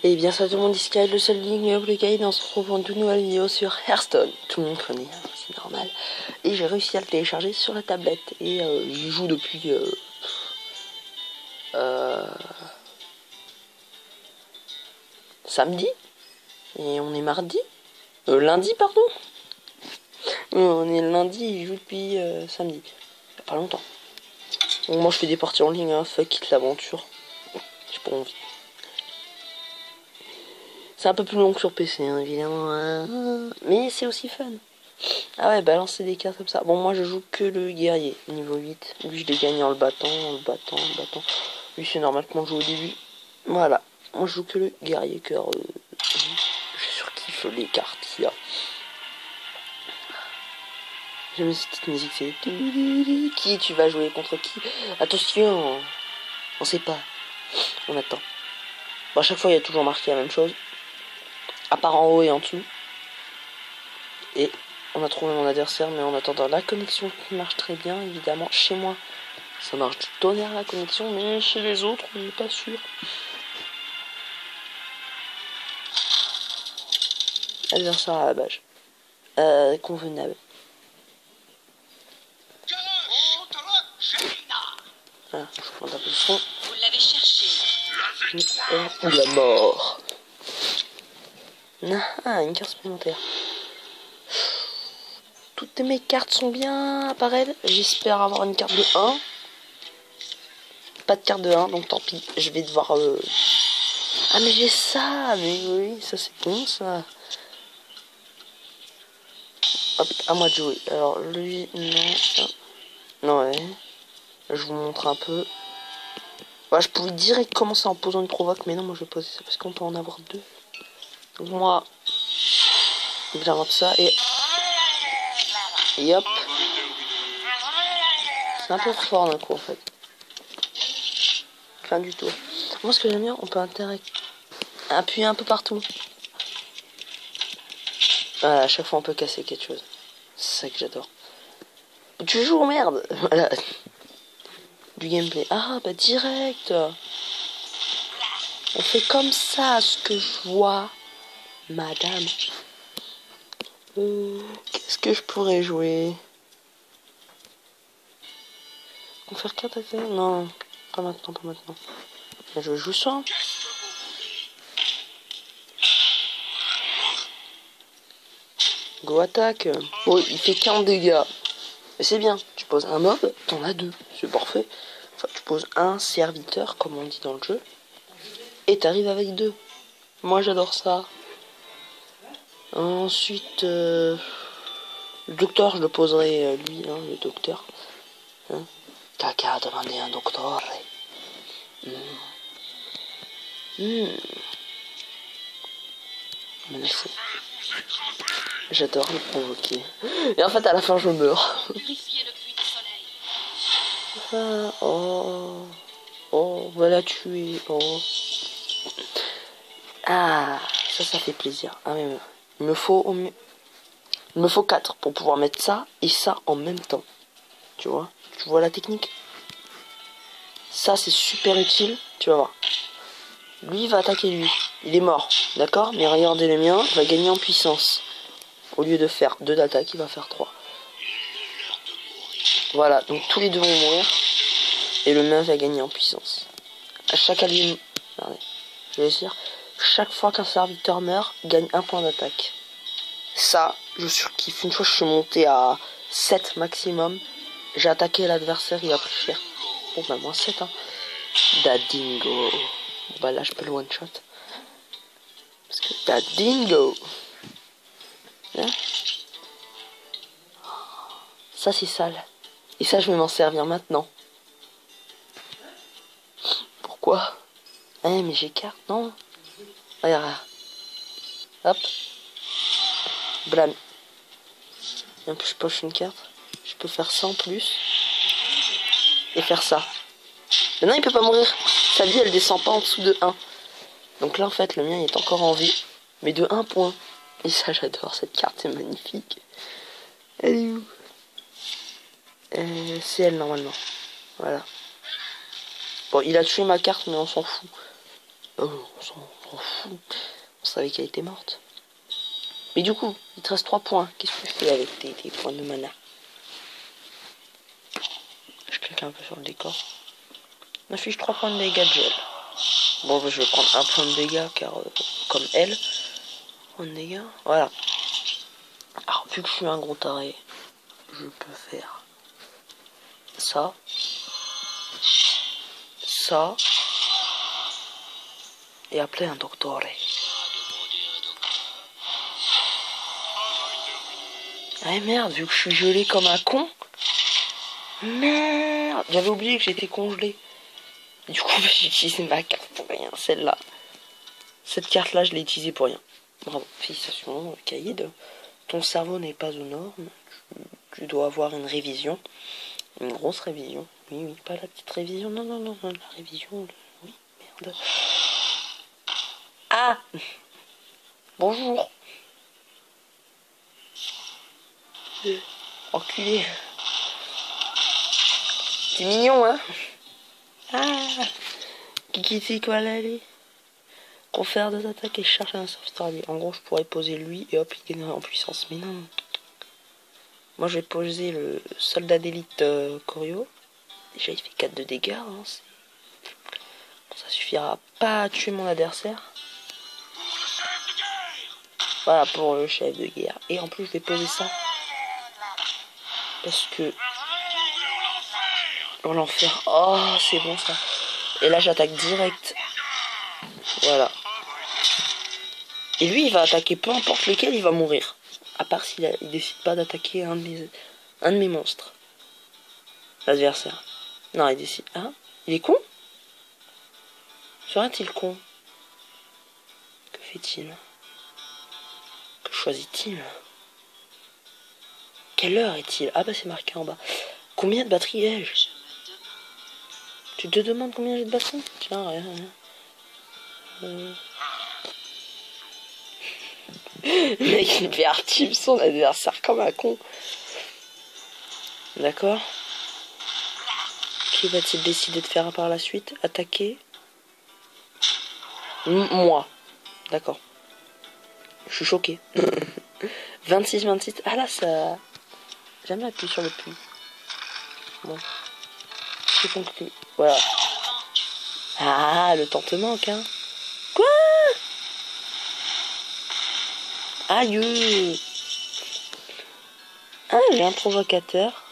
Et bien ça tout le monde, ici le seul ligne le gars, et on se retrouve pour une toute nouvelle vidéo sur Hearthstone. Tout le monde connaît, hein, c'est normal. Et j'ai réussi à le télécharger sur la tablette. Et j'y joue depuis samedi. Et on est mardi. Lundi, pardon. On est lundi, je joue depuis samedi. Il y a pas longtemps. Bon, moi je fais des parties en ligne, hein, fuck it l'aventure. J'ai pas envie. C'est un peu plus long que sur PC, hein, évidemment. Hein. Mais c'est aussi fun. Ah ouais, balancer des cartes comme ça. Bon, moi je joue que le guerrier, niveau 8. Lui, je l'ai gagné en le battant, en le battant, en le battant. Lui, c'est normal que moi je joue au début. Voilà. Moi je joue que le guerrier, car je surkiffe les cartes qu'il y a. J'aime cette petite musique, c'est... Qui tu vas jouer contre qui? Attention, on sait pas. On attend. Bon, à chaque fois, il y a toujours marqué la même chose. À part en haut et en dessous. Et on a trouvé mon adversaire, mais en attendant la connexion qui marche très bien, évidemment. Chez moi, ça marche du tonnerre la connexion, mais chez les autres, on n'est pas sûr. Adversaire à la base. Convenable. Ah, je prends un peu le son. Vous l'avez cherché. Ou la mort. Ah, une carte supplémentaire. Toutes mes cartes sont bien apparelles. J'espère avoir une carte de 1. Pas de carte de 1, donc tant pis. Je vais devoir... Ah, mais j'ai ça. Mais oui, ça c'est bon, ça. Hop, à moi de jouer. Alors, lui, non. Non, ouais. Je vous montre un peu. Ouais, je pouvais direct commencer en posant une provoque, mais non, moi je vais poser ça parce qu'on peut en avoir deux. Donc moi, j'invente ça et hop. C'est un peu fort d'un coup en fait. Fin du tour. Moi ce que j'aime bien, on peut appuyer un peu partout. Voilà, à chaque fois on peut casser quelque chose. C'est ça que j'adore. Tu joues, merde. Voilà. Du gameplay. Ah bah direct. On fait comme ça, ce que je vois, madame. Qu'est-ce que je pourrais jouer? On faire 4 attaques? Non, pas maintenant, pas maintenant. Je joue ça. Go attaque. Oh, il fait 40 dégâts. Mais c'est bien. Tu poses un mob, t'en as deux. C'est parfait. Enfin, tu poses un serviteur, comme on dit dans le jeu. Et t'arrives avec deux. Moi, j'adore ça. Ensuite, le docteur, je le poserai lui, hein, le docteur. Hein. T'as qu'à demander un docteur. Menacé. J'adore le provoquer. Et en fait, à la fin, je meurs. Ah, oh. Oh, voilà tuer. Oh. Ah, ça fait plaisir. Ah, mais il me faut 4 pour pouvoir mettre ça et ça en même temps. Tu vois la technique? Ça, c'est super utile. Tu vas voir. Lui, il va attaquer lui. Il est mort. D'accord? Mais regardez le mien, il va gagner en puissance. Au lieu de faire 2 d'attaque, il va faire 3. Voilà, donc tous les deux vont mourir. Et le mien va gagner en puissance. À chaque allié... Regardez, je vais dire... Chaque fois qu'un serviteur meurt, il gagne 1 point d'attaque. Ça, je surkiffe. Une fois je suis monté à 7 maximum, j'ai attaqué l'adversaire, il a pris cher. Bon bah moins 7 hein. Dadingo. Bon bah là je peux le one shot. Parce que Dadingo. Hein, ça c'est sale. Et ça je vais m'en servir maintenant. Pourquoi? Mais j'ai carte, non? Regarde. Hop. Blam. Et en plus, je poche une carte. Je peux faire ça en plus. Et faire ça. Maintenant, il peut pas mourir. Sa vie, elle descend pas en dessous de 1. Donc là, en fait, le mien il est encore en vie. Mais de 1 point. Et ça, j'adore. Cette carte, c'est magnifique. Elle est où? C'est elle, normalement. Voilà. Bon, il a tué ma carte, mais on s'en fout. Oh, on s'en fout. On savait qu'elle était morte. Mais du coup, il te reste 3 points. Qu'est-ce que tu fais avec tes points de mana? Je clique un peu sur le décor. On affiche 3 points de dégâts de gel. Bon, bah, je vais prendre un point de dégâts, car comme elle. Point de dégâts. Voilà. Alors, vu que je suis un gros taré, je peux faire ça. Ça. Et appeler un docteur. Ah merde, vu que je suis gelé comme un con. Merde, j'avais oublié que j'étais congelé. Du coup, j'ai utilisé ma carte pour rien, celle-là. Cette carte-là, je l'ai utilisée pour rien. Bravo, félicitations, Caïd. Ton cerveau n'est pas aux normes. Tu dois avoir une révision. Une grosse révision. Oui, oui, pas la petite révision. Non, non, non, non, la révision. Oui, merde. Ah! Bonjour. Enculé. C'est mignon, hein? Ah! Qui c'est quoi l'aller? Confère des attaques et charge un serviteur allié. En gros, je pourrais poser lui et hop, il gagnerait en puissance. Mais non. Moi, je vais poser le soldat d'élite Corio. Déjà, il fait 4 de dégâts. Hein, bon, ça suffira pas à tuer mon adversaire. Voilà, pour le chef de guerre. Et en plus, je vais poser ça. Parce que... Dans l'enfer. Oh, c'est bon, ça. Et là, j'attaque direct. Voilà. Et lui, il va attaquer peu importe lequel, il va mourir. À part s'il décide pas d'attaquer un de mes monstres. L'adversaire. Non, il décide... Ah, il est con? Serait-il con? Que fait-il? Que choisit-il? Quelle heure est-il? Ah bah c'est marqué en bas. Combien de batterie ai-je? Tu te demandes combien j'ai de batterie? Tiens, rien. Le mec il perd son adversaire comme un con. D'accord. Qui va-t-il décider de faire par la suite? Attaquer? Moi. D'accord. Je suis choqué. 26, 26. Ah là, ça... Jamais appuyé sur le puits. Bon. C'est conclu. Voilà. Ah, le temps te manque, hein. Quoi? Aïe. Ah, j'ai un provocateur.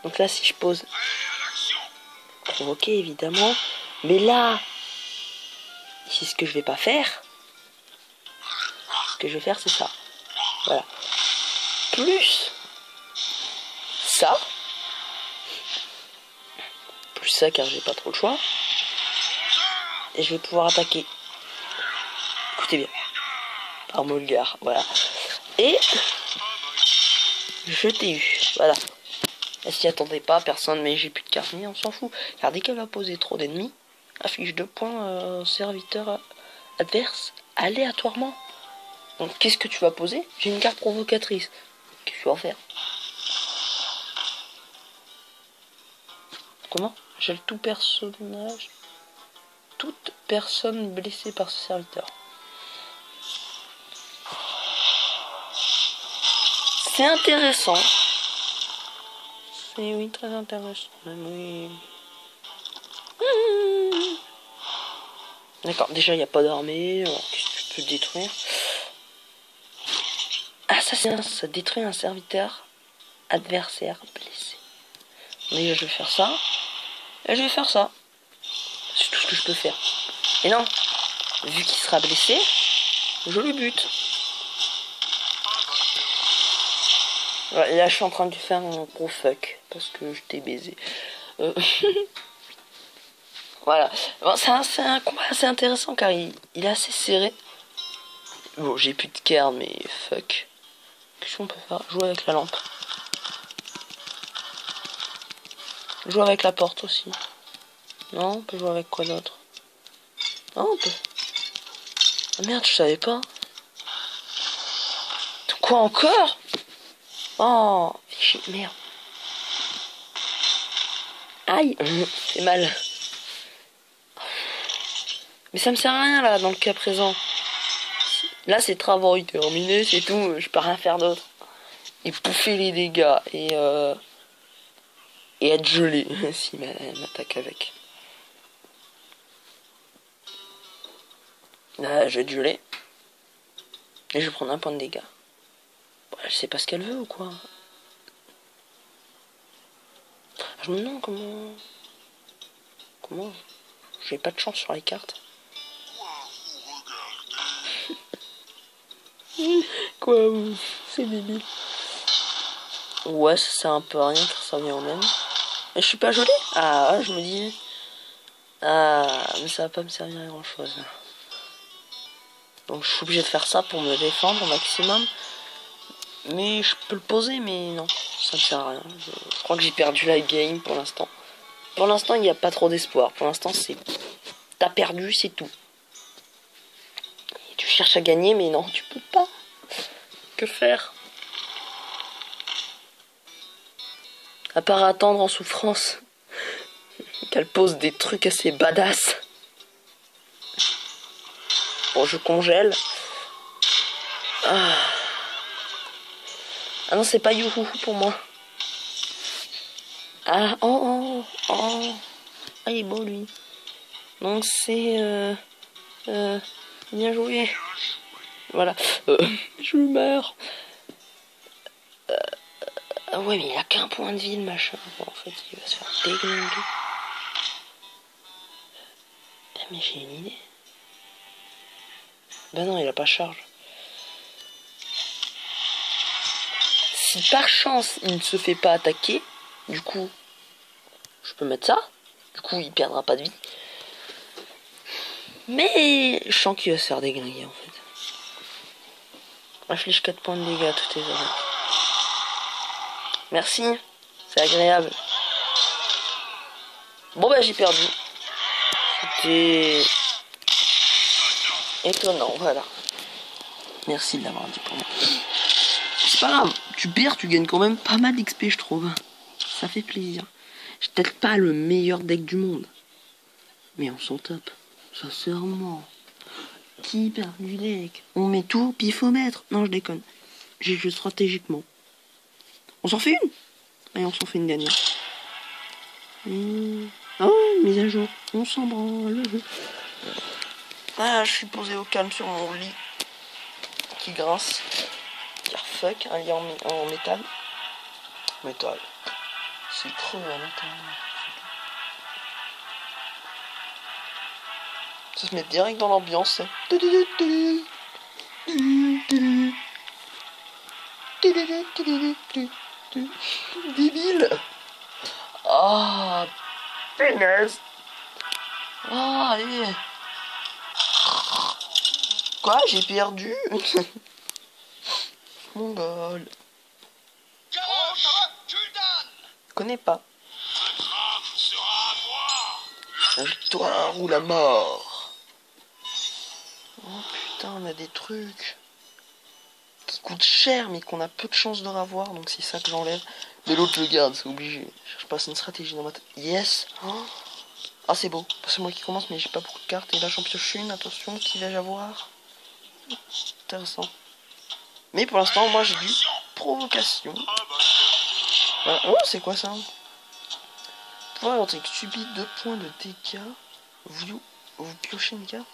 Donc là, si je pose... Provoquer, évidemment. Mais là... C'est ce que je vais pas faire. Ce que je vais faire, c'est ça. Voilà. Plus... Ça. Plus ça, car j'ai pas trop le choix. Et je vais pouvoir attaquer. Écoutez bien. Par Molgar, voilà. Et... Je t'ai eu. Voilà. Elle s'y attendait pas, personne, mais j'ai plus de cartes, mais on s'en fout. Car dès qu'elle va poser trop d'ennemis, affiche 2 points serviteur adverse aléatoirement. Donc qu'est-ce que tu vas poser? J'ai une carte provocatrice. Qu'est-ce que tu vas faire? Comment? J'ai tout personnage. Toute personne blessée par ce serviteur. C'est intéressant. C'est oui, très intéressant. Oui. D'accord, déjà il n'y a pas d'armée. Qu'est-ce que tu peux détruire? Ah, ça détruit un serviteur adversaire blessé. Déjà je vais faire ça. Et je vais faire ça. C'est tout ce que je peux faire. Et non, vu qu'il sera blessé, je le bute. Ouais, là je suis en train de lui faire un gros fuck. Parce que je t'ai baisé. Voilà. Bon, c'est un combat assez intéressant car il est assez serré. Bon, j'ai plus de cartes, mais fuck. Qu'est-ce qu'on peut faire? Jouer avec la lampe. Jouer avec la porte aussi. Non, on peut jouer avec quoi d'autre? Ah, on peut. Ah merde, je savais pas. Quoi encore? Oh, merde. Aïe, c'est mal. Mais ça me sert à rien là, dans le cas présent. Là, c'est travaux terminé, c'est tout. Je peux rien faire d'autre. Et bouffer les dégâts. Et être gelé. Si elle m'attaque avec. Là, je vais être gelé. Et je vais prendre un point de dégâts. Bon, je sais pas ce qu'elle veut ou quoi. Je me demande comment j'ai pas de chance sur les cartes. Quoi, c'est débile. Ouais, ça sert un peu à rien car ça vient au même. Et je suis pas gelé. Ah, je me dis. Ah, mais ça va pas me servir à grand chose. Donc je suis obligé de faire ça pour me défendre au maximum. Mais je peux le poser, mais non, ça ne sert à rien. Je crois que j'ai perdu la game pour l'instant. Pour l'instant, il n'y a pas trop d'espoir. Pour l'instant, c'est... T'as perdu, c'est tout. Et tu cherches à gagner, mais non, tu peux pas. Que faire? À part attendre en souffrance. Qu'elle pose des trucs assez badass. Bon, je congèle. Ah non, c'est pas youhou pour moi. Ah, oh. Ah, il est beau, lui. Donc, c'est... bien joué. Voilà. Je meurs. Ah ouais, mais il a qu'un point de vie, le machin. Bon, en fait, il va se faire déglinguer. Ah, mais j'ai une idée. Ben non, il a pas charge. Si par chance, il ne se fait pas attaquer, du coup, je peux mettre ça. Du coup, il perdra pas de vie. Mais je sens qu'il va se faire déglinguer, en fait. Inflige 4 points de dégâts à toutes tes oreilles. Merci, c'est agréable. Bon bah j'ai perdu. C'était étonnant, voilà. Merci de l'avoir dit pour moi. C'est pas grave, tu perds, tu gagnes quand même pas mal d'XP je trouve. Ça fait plaisir. J'ai peut-être pas le meilleur deck du monde. Mais on s'en tape. Sincèrement. Qui perd du deck? On met tout, puis il faut mettre. Non je déconne. J'ai joué stratégiquement. On s'en fait une? Allez, on s'en fait une dernière. Oh, mise à jour. On s'en branle. Ah, je suis posé au calme sur mon lit. Qui grince. Car fuck, un lit en métal. Métal. C'est creux en métal. Ça se met direct dans l'ambiance. Débile. Ah, punaise. Ah, allez. Quoi, j'ai perdu? Mongol. Connais pas. La victoire ou la mort. Oh putain, on a des trucs qui coûtent cher mais qu'on a peu de chance de revoir, donc c'est ça que j'enlève. Mais l'autre je le garde, c'est obligé. Je passe une stratégie dans ma tête. Yes. Oh. Ah c'est beau, c'est moi qui commence mais j'ai pas beaucoup de cartes. Et là j'en pioche une, attention, qui vais-je avoir? Intéressant. Mais pour l'instant moi j'ai du provocation. Voilà. Oh c'est quoi ça? Pour avoir subit 2 points de dégâts. Vous piochez une carte.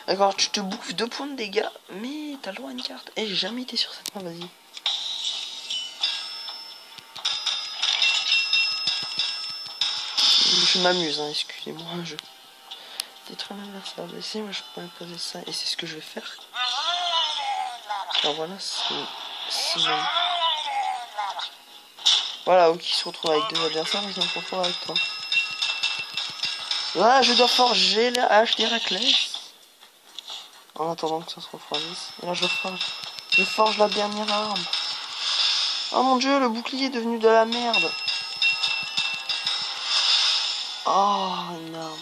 D'accord, tu te bouffes 2 points de dégâts, mais t'as le droit à une carte. Eh, j'ai jamais été sur cette main, vas-y. Je m'amuse, hein, excusez-moi, je... Détruire l'adversaire blessé, moi je peux imposer ça, et c'est ce que je vais faire. Alors voilà, c'est bon. Voilà, qui se retrouve avec 2 adversaires, ils sont trop forts avec toi. Voilà, je dois forger la hache d'Héraclès. En attendant que ça se refroidisse. Et là je forge. Je forge la dernière arme. Oh mon dieu, le bouclier est devenu de la merde. Oh, énorme.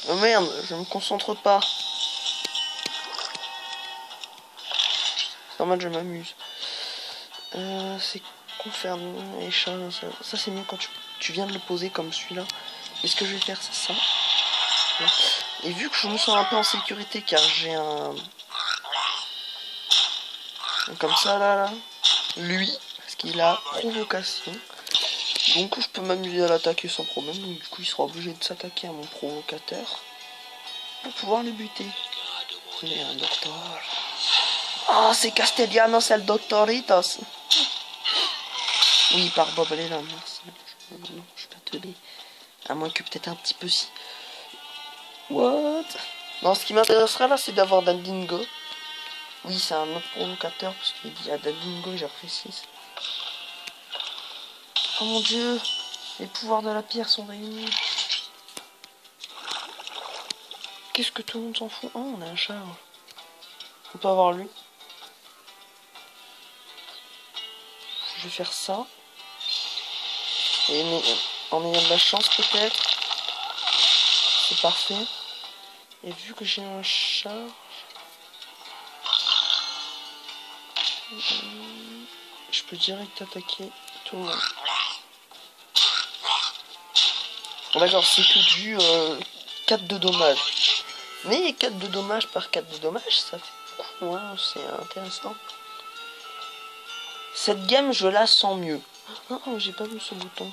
Oh merde, je me concentre pas. C'est normal, je m'amuse. C'est concernant les chats. Ça c'est mieux quand tu viens de le poser comme celui-là. Et ce que je vais faire, c'est ça. Et vu que je me sens un peu en sécurité, car j'ai un... Comme ça, là. Lui, parce qu'il a provocation. Donc je peux m'amuser à l'attaquer sans problème. Donc, du coup, il sera obligé de s'attaquer à mon provocateur. Pour pouvoir le buter. Il est un docteur. Ah, c'est Castellanos el Doctoritos. Oui, par Bob là, merci. Non, je suis pas teubé. À moins que peut-être un petit peu si. What? Non, ce qui m'intéressera là, c'est d'avoir Dandingo. Oui, c'est un autre provocateur, parce qu'il dit à Dandingo, j'apprécie. Oh mon dieu, les pouvoirs de la pierre sont réunis. Qu'est-ce que tout le monde s'en fout? Oh, on a un chat. On peut avoir lui. Je vais faire ça. Et en ayant de la chance peut-être. C'est parfait. Et vu que j'ai un chat... Je peux direct attaquer tout le monde. Bon, d'accord, c'est que du 4 de dommages. Mais 4 de dommages par 4 de dommages, ça fait beaucoup, hein, c'est intéressant. Cette game, je la sens mieux. Oh, j'ai pas vu ce bouton.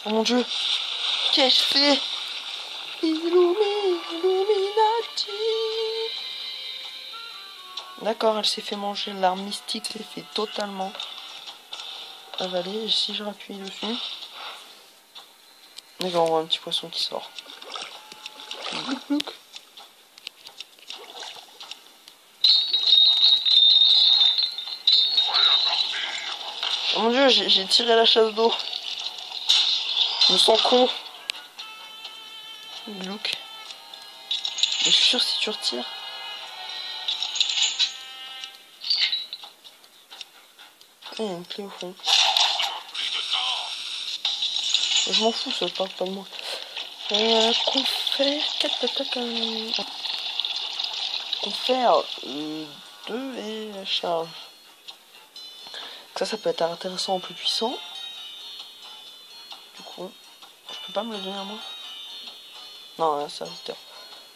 Oh mon dieu. Qu'ai-je fait? Illuminati. D'accord, elle s'est fait manger. L'arme mystique s'est fait totalement avaler. Et si je rappuie dessus... D'accord, on voit un petit poisson qui sort. Oh mon dieu, j'ai tiré la chasse d'eau. Je me sens con. Look. Mais je suis sûr si tu retires. Il y a une clé au fond. Je m'en fous, ça parle pas de moi. Confère 2 et la charge. Ça peut être intéressant en plus puissant. Du coup, je peux pas me le donner à moi. Non, ça c'est...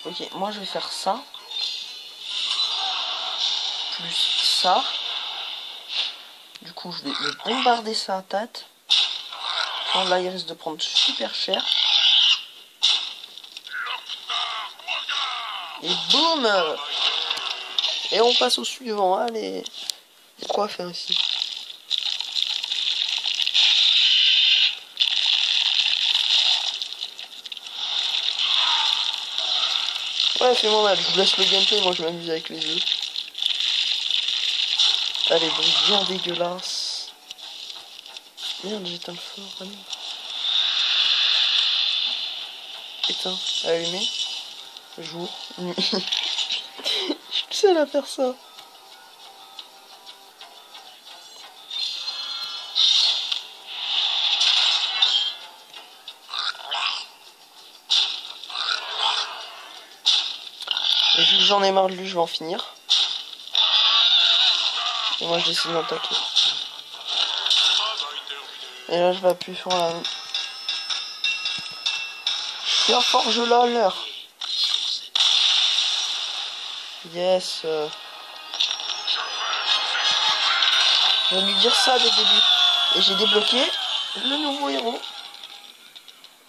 Ok, moi je vais faire ça. Plus ça. Du coup, je vais le bombarder sa tête. Oh, là, il risque de prendre super cher. Et boum! Et on passe au suivant. Allez. Il y a quoi à faire ici? Ouais, fais-moi mal. Je vous laisse le gameplay. Moi, je m'amuse avec les yeux. Allez, bruit bien dégueulasse. Merde, j'éteins le feu. Allez. Éteins. Allumé. Jour. Nuit. Je suis le seul à faire ça. Et vu que j'en ai marre de lui, je vais en finir. Et moi, je décide d'attaquer. Et là, je vais appuyer sur la... Je suis un forge là, l'heure. Yes. Je vais lui dire ça dès le début. Et j'ai débloqué le nouveau héros.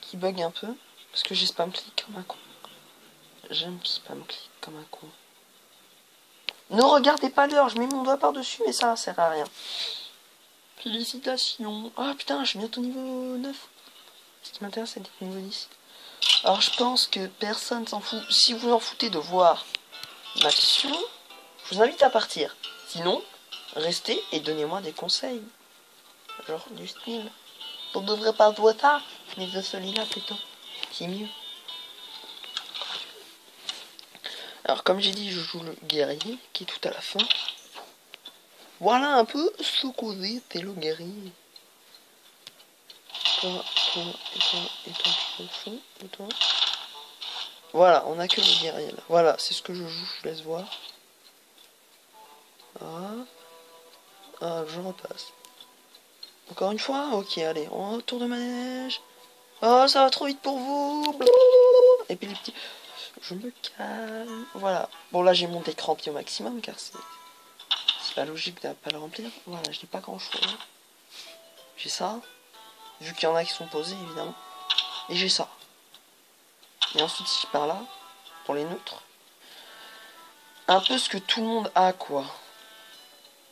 Qui bug un peu. Parce que j'ai spam click comme un con. J'aime spam click comme un con. Ne regardez pas l'heure, je mets mon doigt par-dessus, mais ça sert à rien. Félicitations. Ah putain, je suis bientôt niveau 9. Ce qui m'intéresse, c'est d'être niveau 10. Alors je pense que personne s'en fout. Si vous en foutez de voir ma question, je vous invite à partir. Sinon, restez et donnez-moi des conseils. Genre du style. On ne devrait pas jouer ça, mais de celui-là plutôt. C'est mieux. Alors comme j'ai dit, je joue le guerrier qui est tout à la fin. Voilà un peu ce qu'osait t'es le guerrier. Toi, et toi. Voilà, on a que le guerrier là. Voilà, c'est ce que je joue, je laisse voir. Ah, je repasse. Encore une fois. Ok, allez, on tour de manège. Oh, ça va trop vite pour vous. Et puis les petits... Je me calme. Voilà. Bon, là, j'ai mon écran rempli au maximum, car c'est pas logique de pas le remplir. Voilà, je n'ai pas grand-chose. J'ai ça. Vu qu'il y en a qui sont posés, évidemment. Et j'ai ça. Et ensuite, si je pars là, pour les neutres. Un peu ce que tout le monde a, quoi.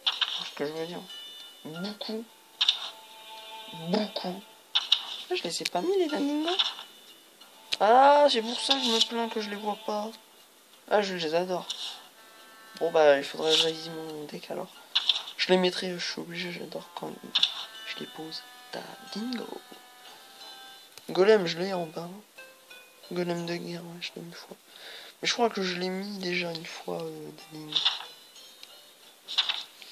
C'est ce que je veux dire. Beaucoup. Ah, je les ai pas mis, les Daningo. Ah, c'est pour ça que je me plains que je les vois pas. Ah, je les adore. Bon, bah, il faudrait que je révise mon deck alors. Je les mettrai, je suis obligé, j'adore quand je les pose. Dingo. Golem, je l'ai en bas. Golem de guerre, ouais, je l'ai une fois. Mais je crois que je l'ai mis déjà une fois, Dingo.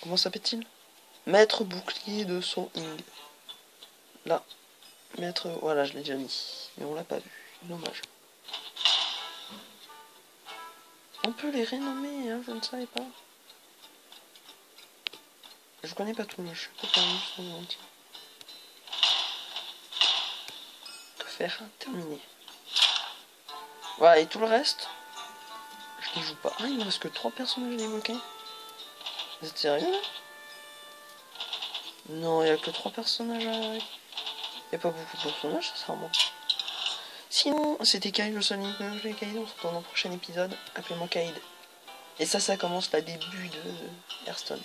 Comment s'appelle-t-il? Maître bouclier de son Ing. Là. Maître, voilà, je l'ai déjà mis. Mais on l'a pas vu. Dommage. On peut les renommer, hein, je ne savais pas. Je connais pas tout, mais je suis pas perdu sur le entier. Que faire? Terminé. Voilà, et tout le reste, je les joue pas. Ah, il me reste que 3 personnages débloqués. Vous êtes sérieux là? Non, il y a que 3 personnages avec. Il y a pas beaucoup de personnages, ça sera moi. Sinon, c'était Kaïd le Sonic, je l'ai Kaïd, on se retrouve dans le prochain épisode. Appelez-moi Kaïd. Et ça commence le début de Hearthstone.